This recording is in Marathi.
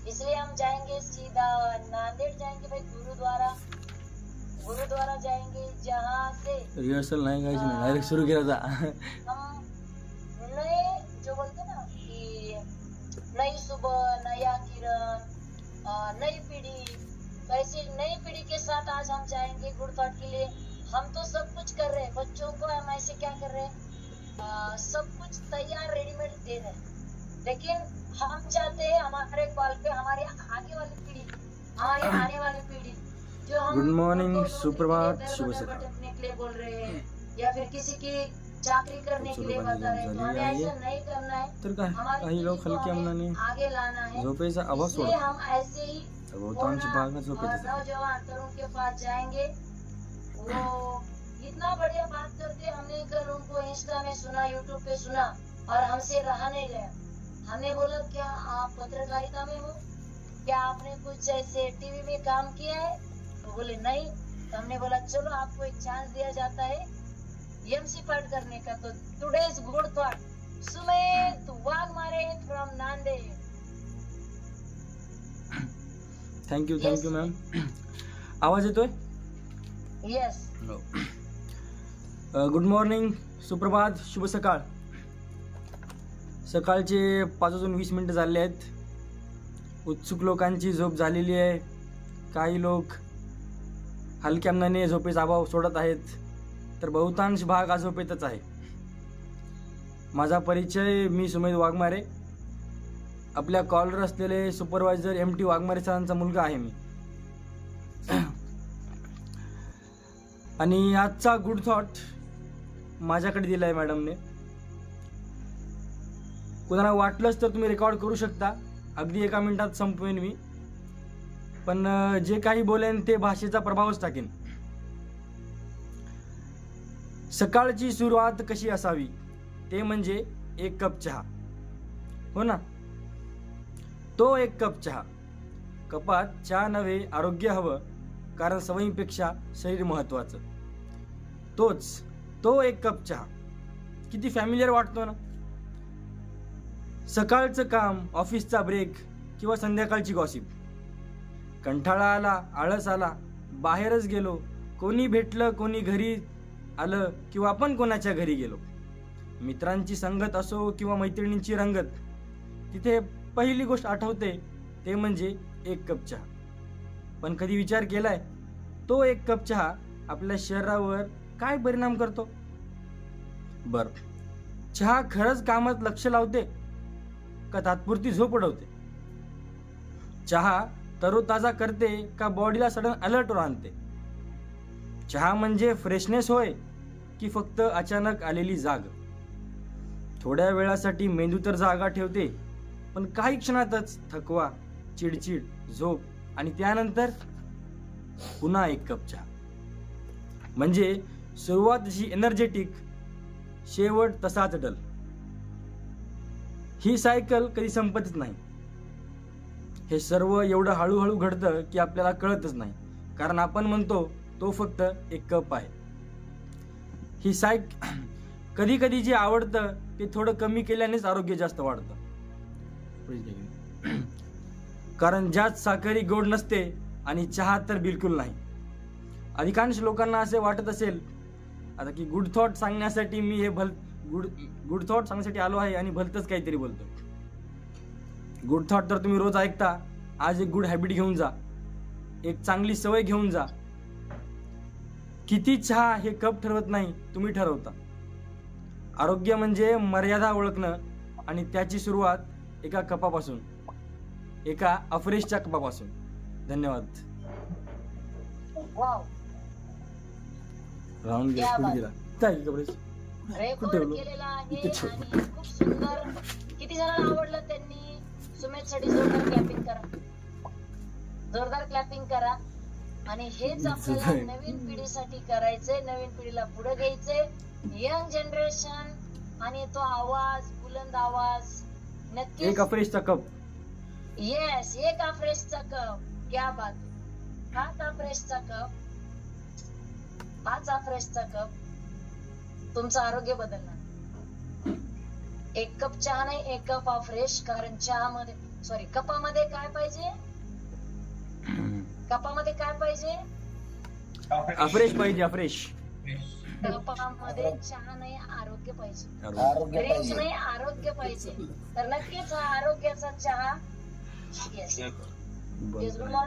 इसलिए हम जाएंगे सीधा नांदेड़ जाएंगे भाई, गुरुद्वारा जाएंगे, जहाँ से रिहर्सल नाही काहीच नाही, डायरेक्ट सुरू केला था. हम नए जो बोलते ना कि नई सुबह, नया किरण, नई पीढ़ी, तो ऐसी नई पीढ़ी के साथ आज हम जाएंगे गुड़थॉट के लिए. हम तो सब कुछ कर रहे हैं, बच्चों को हम ऐसे क्या कर रहे हैं, सब कुछ तैयार रेडीमेड दे रहे हैं, लेकिन हम चाहते हैं हमारे कॉल पे हमारी आगे वाली पीढ़ी, हमारी आने वाली पीढ़ी जो हम गुड मॉर्निंग, उनको सुप्रभात, दर शुभ बदर सकाळ. भटकने के लिए बोल रहे हैं या फिर किसी की चाकरी करने के लिए बता रहे हैं, तो हमें ऐसा नहीं करना है. तर काय हमारी काही लोक पीढ़ी को हलक्या हमें मनाने आगे लाना है. झोपेचा आवाज इसलिए सोडतात. हम ऐसे ही बहुतांश भाग झोपेतच आहे. नौजवान तरुण के पास जाएंगे. वो इतना बढ़िया बात करते, हमने कल उनको इंस्टा में सुना, यूट्यूब पे सुना और हमसे रहा नहीं गया. हमने बोला क्या आप पत्रकारिता में हो, क्या आपने कुछ ऐसे टीवी में काम किया है, तो बोले नहीं. तो हमने बोला चलो आपको एक चांस दिया जाता है एमसी पार्ट करने का. तो today's good thought, Sumit Waghmare from Nanded. Thank you ma'am. आवाज येतोय? यस. गुड मॉर्निंग, सुप्रभात, शुभ सकाळ. सकाळचे 5:20 झाले आहेत. उत्सुक लोकांची झोप झालेली आहे. काही लोक हलक्या मनाने झोपेचा अभाव सोडत आहेत, तर बहुतांश भाग हा झोपेतच आहे. माझा परिचय, मी सुमित वाघमारे, आपल्या कॉलर असलेले सुपरवायझर MT वाघमारे सरांचा मुलगा आहे मी. आणि आजचा गुड थॉट माझ्याकडे दिलाय मॅडमने. कोणाला वाटलंच तर तुम्ही रेकॉर्ड करू शकता, अगदी 1 मिनिटात संपवेन मी. पण जे काही बोलेन ते भाषेचा प्रभावच टाकेन. सकाळची सुरुवात कशी असावी ते म्हणजे 1 कप चहा. हो ना, तो 1 कप चहा. कपात चहा नव्हे, आरोग्य हवं, कारण सवयीपेक्षा शरीर महत्वाचं. तो 1 कप चहा किती फॅमिलियर वाटतो ना. सकाळचं काम, ऑफिसचा ब्रेक किंवा संध्याकाळची गॉसिप, कंटाळा आला, आळस आला, बाहेरच गेलो, कोणी भेटलं, कोणी घरी आलं किंवा आपण कोणाच्या घरी गेलो, मित्रांची संगत असो किंवा मैत्रिणींची रंगत, तिथे पहिली गोष्ट आठवते ते म्हणजे 1 कप चहा. पण कधी विचार केलाय तो 1 कप चहा आपल्या शरीरावर काय परिणाम करतो? बर, चहा खरंच कामात लक्ष लावते का तात्पुरती झोप उडवते? चहा तरोताजा करते का बॉडीला सडन अलर्टवर आणते? चहा म्हणजे फ्रेशनेस होय की फक्त अचानक आलेली जाग? थोड्या वेळासाठी मेंदू तर जागा ठेवते, पण काही क्षणातच थकवा, चिडचिड, झोप आणि त्यानंतर पुन्हा 1 कप चहा. म्हणजे सुरुवात जशी एनर्जेटिक, शेवट तसाच डल. ही सायकल कधी संपतच नाही. हे सर्व एवढं हळूहळू घडतं की आपल्याला कळतच नाही, कारण आपण म्हणतो तो फक्त 1 कप आहे. ही कधी कधी जे आवडतं ते थोडं कमी केल्यानेच आरोग्य जास्त वाढतं. कारण ज्यात साखरी गोड नसते आणि चहा तर बिलकुल नाही. अधिकांश लोकांना असे वाटत असेल आता की गुड थॉट सांगण्यासाठी मी हे गुड थॉट सांगण्यासाठी आलो आहे आणि भलतंच काहीतरी बोलतो. गुड थॉट तर तुम्ही रोज ऐकता. आज एक गुड हॅबिट घेऊन जा, एक चांगली सवय घेऊन जा. किती चहा हे कप ठरवत नाही, तुम्ही ठरवता. आरोग्य म्हणजे मर्यादा ओळखणं आणि त्याची सुरुवात एका कपापासून, एका अफ्रेशच्या कपापासून. धन्यवाद. वाव, राहून गेला काय कपडेच रेकॉर्ड केलेला आहे आणि खूप सुंदर. किती जणांना आवडलं त्यांनी सुमित साठी जोरदार क्लॅपिंग करा, जोरदार क्लॅपिंग करा. आणि हेच आपल्याला नवीन पिढीसाठी करायचंय, नवीन पिढीला पुढे घ्यायचंय, यंग जनरेशन. आणि तो आवाज, बुलंद आवाज नक्की. 1 अफ्रेशचा कप. येस, 1 अफ्रेशचा कप. क्या बात. 5 अफ्रेशचा कप, 5 अफ्रेशचा कप तुमचं आरोग्य बदलणार. 1 कप चहा नाही, 1 कप अफ्रेश. कारण चहामध्ये सॉरी, कपामध्ये काय पाहिजे? कपामध्ये काय पाहिजे? अफ्रेश पाहिजे, अफ्रेश. कपामध्ये चहा नाही, आरोग्य पाहिजे. आरोग्य ड्रिंक्स पाहिजे. नाही, आरोग्य पाहिजे. तर नक्कीच हा आरोग्याचा चहा. येस. बरं. Yes, good morning.